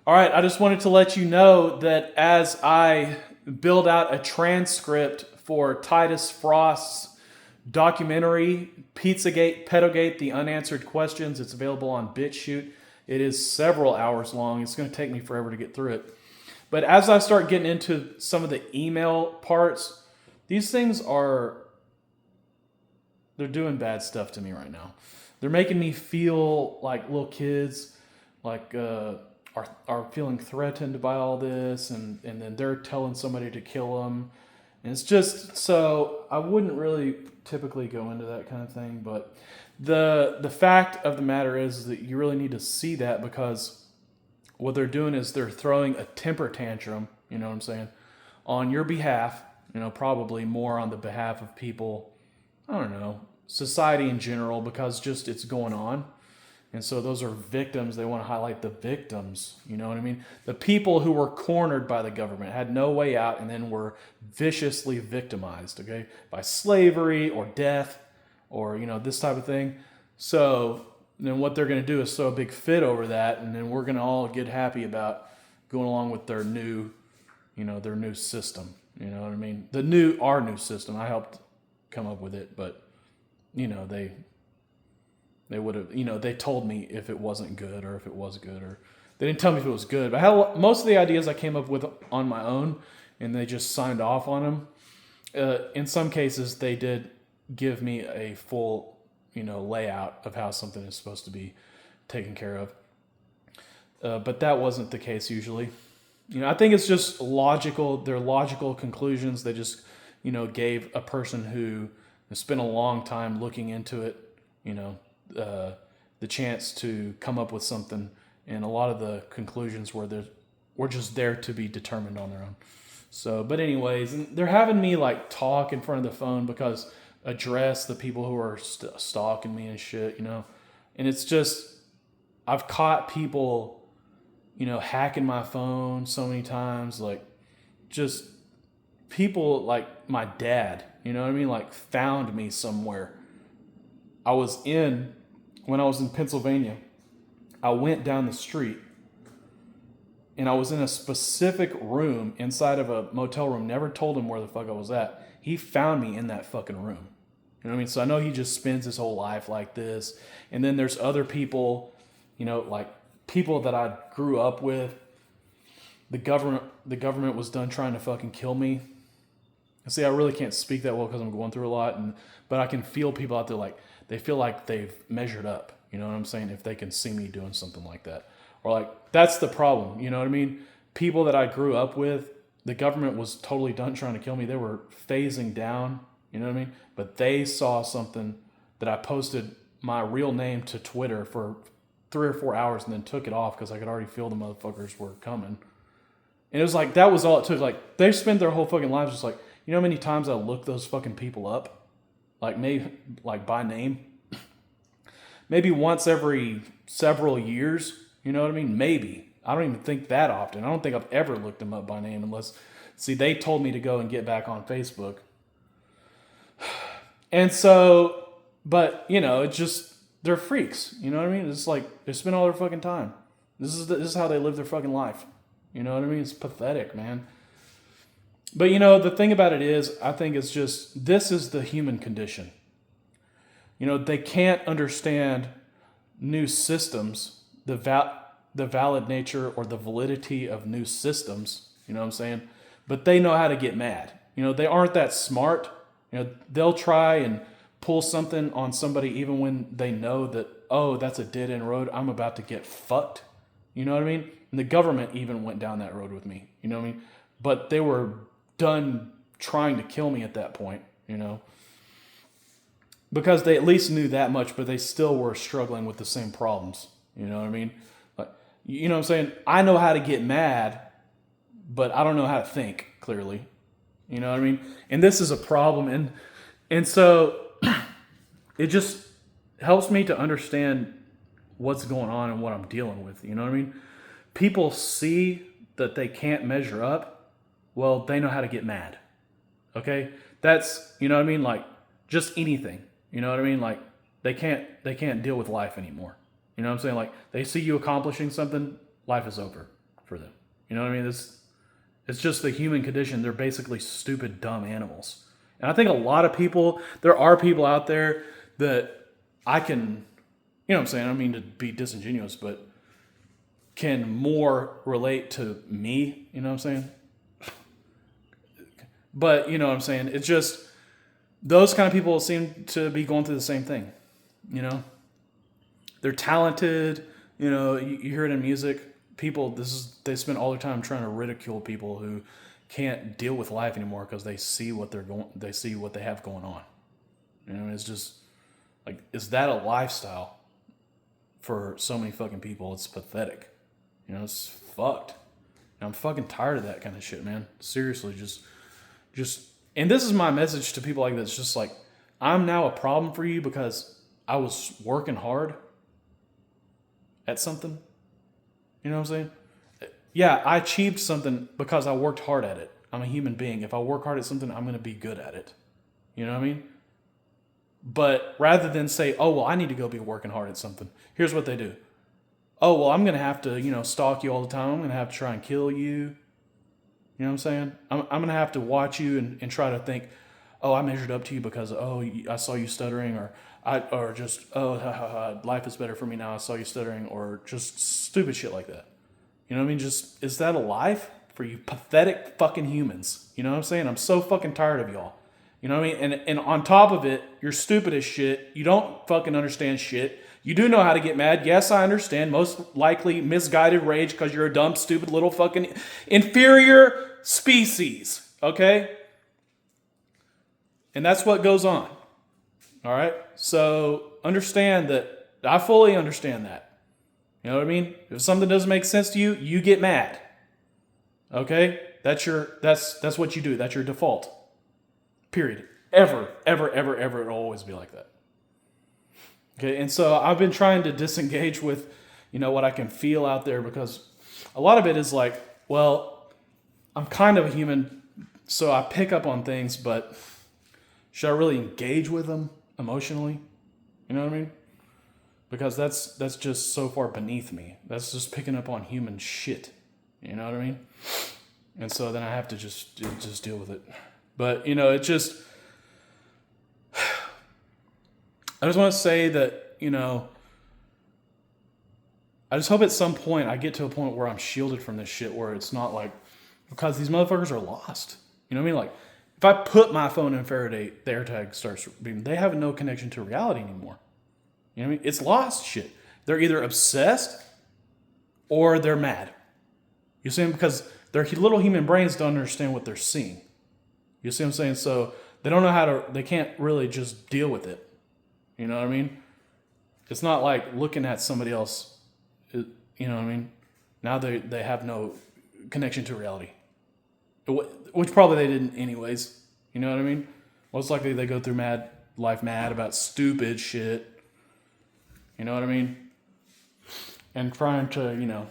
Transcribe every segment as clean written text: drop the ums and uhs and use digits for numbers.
All right, I just wanted to let you know that as I build out a transcript for Titus Frost's documentary, Pizzagate, Pedogate, The Unanswered Questions, it's available on BitChute. It is several hours long. It's going to take me forever to get through it. But as I start getting into some of the email parts, these things they're doing bad stuff to me right now. They're making me feel like little kids, like are feeling threatened by all this, and then they're telling somebody to kill them. And it's just, so I wouldn't really typically go into that kind of thing, but the fact of the matter is that you really need to see that, because what they're doing is they're throwing a temper tantrum, you know what I'm saying, on your behalf, probably more on the behalf of people, I don't know, society in general, because just it's going on. And so those are victims. They want to highlight the victims. You know what I mean? The people who were cornered by the government, had no way out, and then were viciously victimized, okay, by slavery or death or, this type of thing. So then what they're going to do is throw a big fit over that, and then we're going to all get happy about going along with their new system. You know what I mean? Our new system. I helped come up with it, but, they would have, they told me if it wasn't good or if it was good, or they didn't tell me if it was good. But most of the ideas I came up with on my own, and they just signed off on them. In some cases, they did give me a full, layout of how something is supposed to be taken care of. But that wasn't the case usually. I think it's just logical. They're logical conclusions. They just, gave a person who spent a long time looking into it, the chance to come up with something, and a lot of the conclusions were just there to be determined on their own. So, but anyways, and they're having me like talk in front of the phone because address the people who are stalking me and shit, and it's just, I've caught people, hacking my phone so many times, like just people like my dad, like found me somewhere. When I was in Pennsylvania, I went down the street and I was in a specific room inside of a motel room. Never told him where the fuck I was at. He found me in that fucking room. You know what I mean? So I know he just spends his whole life like this. And then there's other people, like people that I grew up with. The government was done trying to fucking kill me. See, I really can't speak that well because I'm going through a lot, but I can feel people out there like, they feel like they've measured up, you know what I'm saying, if they can see me doing something like that. Or like, that's the problem, you know what I mean? People that I grew up with, the government was totally done trying to kill me. They were phasing down, you know what I mean? But they saw something that I posted my real name to Twitter for 3 or 4 hours and then took it off because I could already feel the motherfuckers were coming. And it was like, that was all it took. Like, they spent their whole fucking lives just like, you know how many times I look those fucking people up? Like, maybe, like by name, maybe once every several years, you know what I mean? Maybe. I don't even think that often. I don't think I've ever looked them up by name unless, they told me to go and get back on Facebook. And so, but, it's just, they're freaks, you know what I mean? It's like, they spend all their fucking time. This is how they live their fucking life. You know what I mean? It's pathetic, man. But, the thing about it is, I think it's just, this is the human condition. They can't understand new systems, the valid nature or the validity of new systems, you know what I'm saying? But they know how to get mad. They aren't that smart. They'll try and pull something on somebody even when they know that, oh, that's a dead-end road. I'm about to get fucked. You know what I mean? And the government even went down that road with me. You know what I mean? But they were done trying to kill me at that point, because they at least knew that much, but they still were struggling with the same problems. You know what I mean? Like, you know what I'm saying? I know how to get mad, but I don't know how to think clearly. You know what I mean? And this is a problem. And so it just helps me to understand what's going on and what I'm dealing with. You know what I mean? People see that they can't measure up. Well, they know how to get mad. Okay? That's, you know what I mean? Like, just anything. You know what I mean? Like, they can't deal with life anymore. You know what I'm saying? Like, they see you accomplishing something, life is over. for them. You know what I mean? It's just the human condition. They're basically stupid, dumb animals. And I think a lot of people, there are people out there that I can, you know what I'm saying? I don't mean to be disingenuous, but can more relate to me, you know what I'm saying? But, you know what I'm saying? It's just, those kind of people seem to be going through the same thing, you know? They're talented, you know, you hear it in music. People, they spend all their time trying to ridicule people who can't deal with life anymore because they see what they have going on. You know, it's just, like, is that a lifestyle for so many fucking people? It's pathetic. You know, it's fucked. And I'm fucking tired of that kind of shit, man. Seriously, just, and this is my message to people like this. Just like, I'm now a problem for you because I was working hard at something. You know what I'm saying? Yeah, I achieved something because I worked hard at it. I'm a human being. If I work hard at something, I'm going to be good at it. You know what I mean? But rather than say, oh, well, I need to go be working hard at something, here's what they do. Oh, well, I'm going to have to, you know, stalk you all the time. I'm going to have to try and kill you. You know what I'm saying? I'm going to have to watch you and try to think, oh, I measured up to you because, oh, I saw you stuttering, or just, oh, life is better for me now. I saw you stuttering, or just stupid shit like that. You know what I mean? Just, is that a life for you pathetic fucking humans? You know what I'm saying? I'm so fucking tired of y'all. You know what I mean? And on top of it, you're stupid as shit. You don't fucking understand shit. You do know how to get mad. Yes, I understand. Most likely misguided rage because you're a dumb, stupid little fucking inferior species. Okay? And that's what goes on. All right? So understand that. I fully understand that. You know what I mean? If something doesn't make sense to you, you get mad. Okay? That's what you do. That's your default. Period. Ever, it'll always be like that. Okay, and so I've been trying to disengage with, you know, what I can feel out there, because a lot of it is like, well, I'm kind of a human, so I pick up on things, but should I really engage with them emotionally? You know what I mean? Because that's just so far beneath me. That's just picking up on human shit. You know what I mean? And so then I have to just deal with it. But, you know, it just, I just want to say that, you know, I just hope at some point I get to a point where I'm shielded from this shit, where it's not like, because these motherfuckers are lost. You know what I mean? Like, if I put my phone in Faraday, the AirTag starts beeping. They have no connection to reality anymore. You know what I mean? It's lost shit. They're either obsessed or they're mad. You see them? Because their little human brains don't understand what they're seeing. You see what I'm saying? So they don't know they can't really just deal with it. You know what I mean? It's not like looking at somebody else, you know what I mean? Now they have no connection to reality. Which probably they didn't anyways. You know what I mean? Most likely they go through life mad about stupid shit. You know what I mean? And trying to, you know,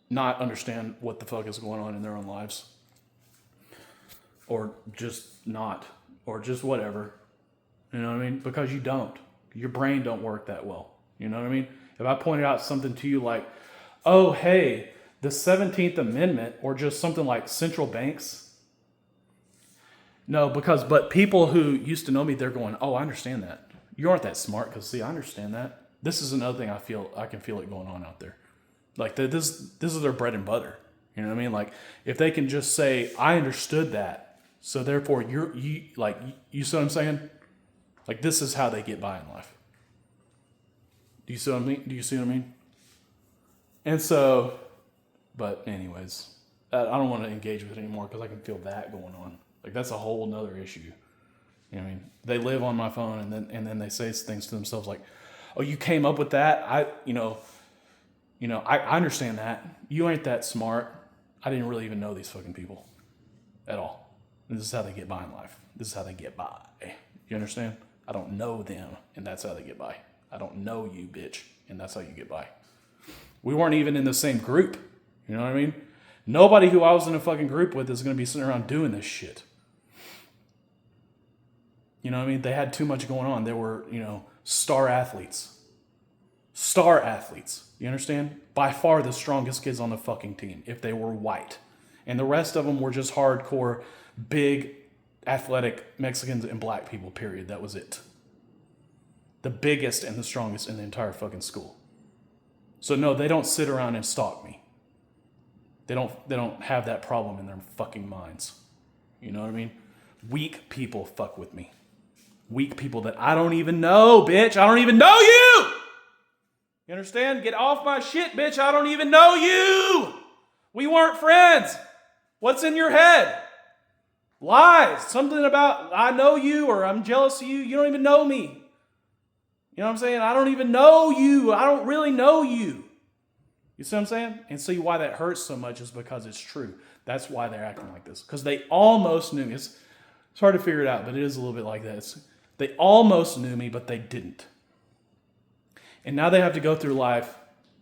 not understand what the fuck is going on in their own lives. Or just not. Or just whatever. You know what I mean? Because you don't. Your brain don't work that well. You know what I mean? If I pointed out something to you like, oh, hey, the 17th Amendment, or just something like central banks. No, but people who used to know me, they're going, oh, I understand that. You aren't that smart, because, see, I understand that. This is another thing I can feel it going on out there. Like, this is their bread and butter. You know what I mean? Like, if they can just say, I understood that, so therefore you see what I'm saying? Like, this is how they get by in life. Do you see what I mean? And so, but anyways, I don't want to engage with it anymore, because I can feel that going on. Like, that's a whole nother issue. You know what I mean? They live on my phone, and then they say things to themselves like, oh, you came up with that? I understand that. You ain't that smart. I didn't really even know these fucking people at all. And this is how they get by in life. This is how they get by. You understand? I don't know them, and that's how they get by. I don't know you, bitch, and that's how you get by. We weren't even in the same group. You know what I mean? Nobody who I was in a fucking group with is going to be sitting around doing this shit. You know what I mean? They had too much going on. They were, you know, star athletes. Star athletes. You understand? By far the strongest kids on the fucking team, if they were white. And the rest of them were just hardcore, big, athletic Mexicans and black people, period. That was it. The biggest and the strongest in the entire fucking school. So no, they don't sit around and stalk me. They don't have that problem in their fucking minds. You know what I mean? Weak people fuck with me. Weak people that I don't even know, bitch. I don't even know you! You understand? Get off my shit, bitch. I don't even know you! We weren't friends. What's in your head? Lies. Something about I know you or I'm jealous of you. You don't even know me. You know what I'm saying? I don't even know you. I don't really know you. You see what I'm saying? And see why that hurts so much is because it's true. That's why they're acting like this. Because they almost knew me. It's hard to figure it out, but it is a little bit like that. They almost knew me, but they didn't. And now they have to go through life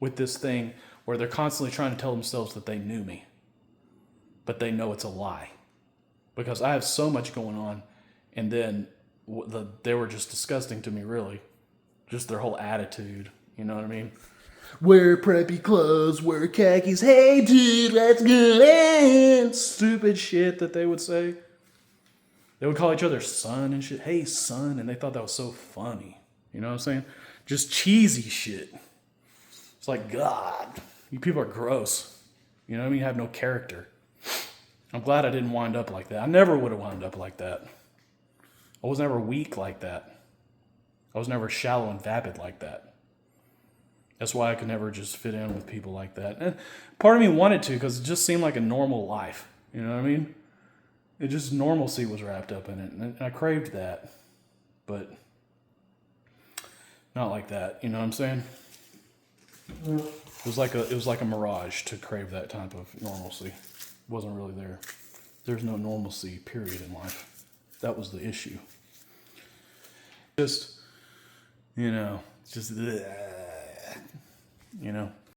with this thing where they're constantly trying to tell themselves that they knew me. But they know it's a lie. Because I have so much going on. And then they were just disgusting to me, really. Just their whole attitude. You know what I mean? Wear preppy clothes, wear khakis. Hey, dude, let's go in. Stupid shit that they would say. They would call each other son and shit. Hey, son. And they thought that was so funny. You know what I'm saying? Just cheesy shit. It's like, God, you people are gross. You know what I mean? You have no character. I'm glad I didn't wind up like that. I never would have wound up like that. I was never weak like that. I was never shallow and vapid like that. That's why I could never just fit in with people like that. And part of me wanted to because it just seemed like a normal life. You know what I mean? It just normalcy was wrapped up in it. And I craved that. But not like that. You know what I'm saying? It was like a mirage to crave that type of normalcy. It wasn't really there. There's no normalcy, period, in life. That was the issue. Just, you know, just, you know.